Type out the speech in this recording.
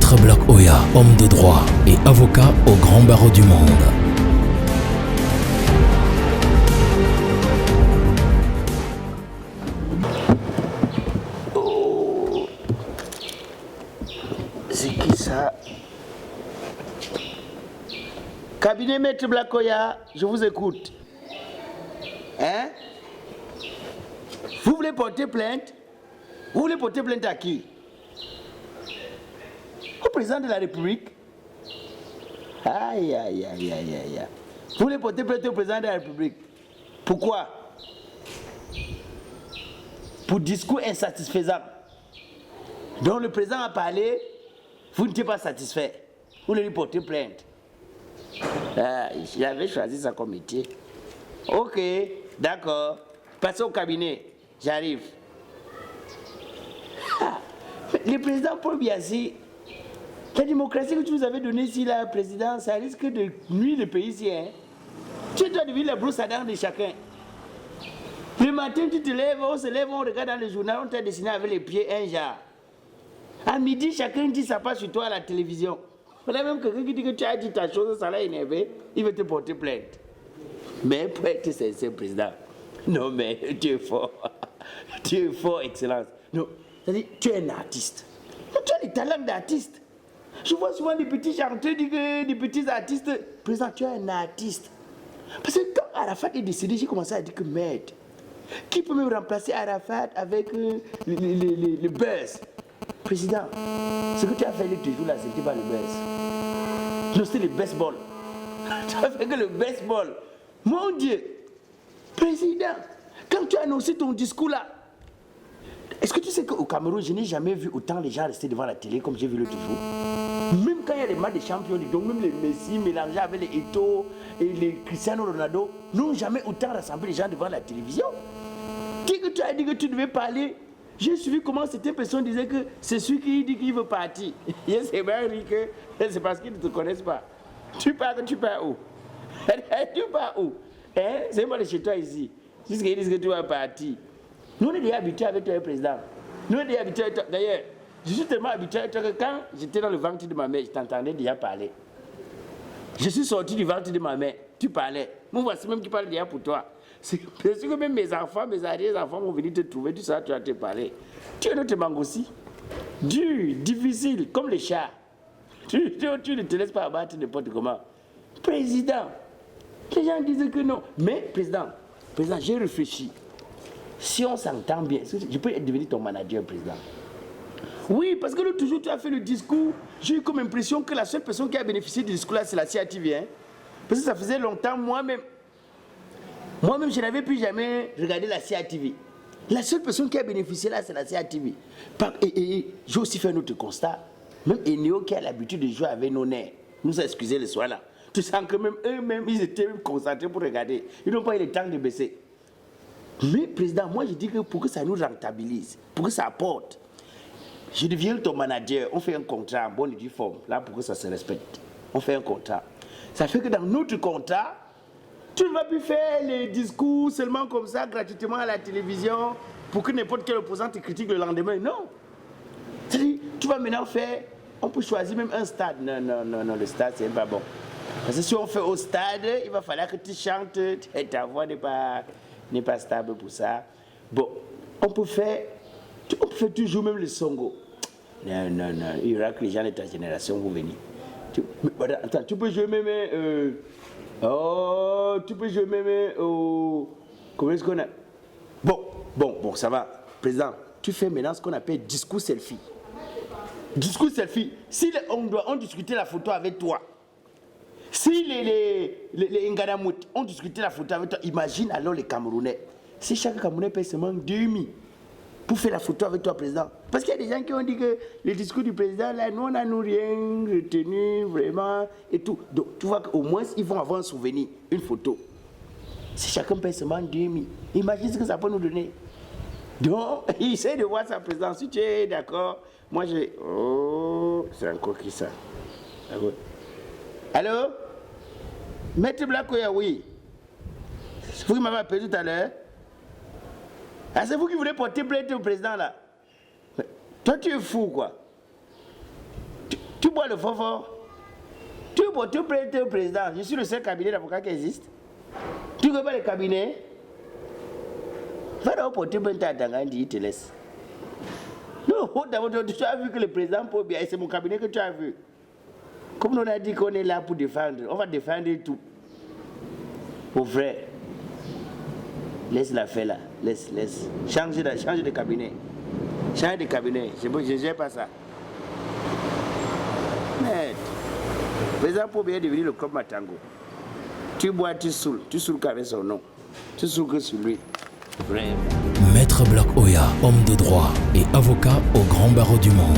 Maître Black Oya, homme de droit et avocat au grand barreau du monde. Oh. C'est qui ça? Cabinet Maître Black Oya, je vous écoute. Hein? Vous voulez porter plainte? Vous voulez porter plainte à qui? Au président de la République? Aïe, aïe, aïe, aïe, aïe. Vous voulez porter plainte au président de la République? Pourquoi? Pour discours insatisfaisant. Donc le président a parlé, vous n'étiez pas satisfait. Vous voulez lui porter plainte. J'avais choisi ça comme métier. Ok, d'accord. Passez au cabinet. J'arrive. Le président Paul Biya, la démocratie que tu nous avais donnée ici, là, président, ça risque de nuire le pays ici. Hein? Tu dois devenir la brousse à dents de chacun. Le matin, tu te lèves, on se lève, on regarde dans le journal, on t'a dessiné avec les pieds un genre. À midi, chacun dit ça passe sur toi à la télévision. Il y a même quelqu'un qui dit que tu as dit ta chose, ça l'a énervé, il veut te porter plainte. Mais pour être sincère, président, non mais tu es fort. Tu es fort, excellence. Non, c'est-à-dire, tu es un artiste. Tu as des talents d'artiste. Je vois souvent des petits chanteurs, des petits artistes. Président, tu es un artiste. Parce que quand Arafat est décédé, j'ai commencé à dire que merde. Qui peut me remplacer Arafat avec le buzz? Président, ce que tu as fait l'autre jour là, c'était pas le buzz. Non, c'était le baseball. Tu as fait que le baseball. Mon Dieu. Président, quand tu as annoncé ton discours là, est-ce que tu sais qu'au Cameroun, je n'ai jamais vu autant les gens rester devant la télé comme j'ai vu l'autre jour? Même quand il y a les matchs des champions, donc même les Messi mélangés avec les Eto'o et les Cristiano Ronaldo, n'ont jamais autant rassemblé les gens devant la télévision. Qui que tu as dit que tu devais parler? J'ai suivi comment certaines personnes disaient que c'est celui qui dit qu'il veut partir. Et c'est bien dit que c'est parce qu'ils ne te connaissent pas. Tu pars où? Tu pars où? Hein? C'est moi de chez toi ici. Jusqu'à qu'ils disent que tu vas partir. Nous, on est déjà habitués avec toi, président. Nous, on est déjà habitués avec toi. D'ailleurs, je suis tellement habitué avec toi que quand j'étais dans le ventre de ma mère, je t'entendais déjà parler. Je suis sorti du ventre de ma mère, tu parlais. Moi, voici même qui parle déjà pour toi. C'est sûr que même mes enfants, mes arrière-enfants vont venir te trouver, tout ça, tu vas te parler. Tu es notre mangue aussi. Dur, difficile, comme les chats. Tu ne te laisses pas abattre n'importe comment. Président, les gens disent que non. Mais, président, j'ai réfléchi. Si on s'entend bien, je peux devenir ton manager, président. Oui, parce que l'autre jour, tu as fait le discours. J'ai eu comme impression que la seule personne qui a bénéficié du discours là, c'est la CATV. Hein? Parce que ça faisait longtemps, moi-même, je n'avais plus jamais regardé la CATV. La seule personne qui a bénéficié là, c'est la CATV. Et j'ai aussi fait un autre constat. Même Eneo qui a l'habitude de jouer avec nos nerfs, nous a excusé le soir là. Tu sens que même eux-mêmes, ils étaient concentrés pour regarder. Ils n'ont pas eu le temps de baisser. Mais, président, moi je dis que pour que ça nous rentabilise, pour que ça apporte, je deviens ton manager, on fait un contrat en bonne et due forme, là pour que ça se respecte. On fait un contrat. Ça fait que dans notre contrat, tu ne vas plus faire les discours seulement comme ça, gratuitement à la télévision, pour que n'importe quel opposant te critique le lendemain. Non. C'est-à-dire, tu vas maintenant faire, on peut choisir même un stade. Non, le stade, c'est pas bon. Parce que si on fait au stade, il va falloir que tu chantes, ta voix n'est pas stable pour ça. Bon, on peut faire toujours même le songo. Non, il y aura que les gens de ta génération vont venir. Attends, tu peux jouer même... tu peux jouer même... comment est-ce qu'on a... Bon, ça va. Président, tu fais maintenant ce qu'on appelle discours selfie. Discours selfie. Si on discutait la photo avec toi, si les Nganamout ont discuté la photo avec toi, imagine alors les Camerounais. Si chaque Camerounais paye seulement 2000 pour faire la photo avec toi, président. Parce qu'il y a des gens qui ont dit que le discours du président, là, nous, on n'a rien retenu, vraiment, et tout. Donc, tu vois qu'au moins, ils vont avoir un souvenir, une photo. Si chacun paye seulement 2000, imagine ce que ça peut nous donner. Donc, il essaie de voir sa président. Si tu es d'accord, moi, oh, c'est encore qui ça? Allô? Maître Black Oya, oui. C'est vous qui m'avez appelé tout à l'heure? Ah, c'est vous qui voulez porter plainte au président là? Toi, tu es fou, quoi. Tu bois le fort. Tu peux te prêter au président. Je suis le seul cabinet d'avocats qui existe. Tu ne connais pas le cabinet. Va donc porter plainte à Dangandi, il te laisse. Non, tu as vu que le président Paul Biya, c'est mon cabinet que tu as vu. Comme on a dit qu'on est là pour défendre, on va défendre tout. Mon frère, laisse la faire là. Laisse. Change de cabinet. Change de cabinet. Je n'ai pas ça. Mais, le président Paul Biya est devenu le club Matango. Tu bois, tu saoules qu'avec son nom. Tu saoules que sur lui. Vraiment. Maître Black Oya, homme de droit et avocat au grand barreau du monde.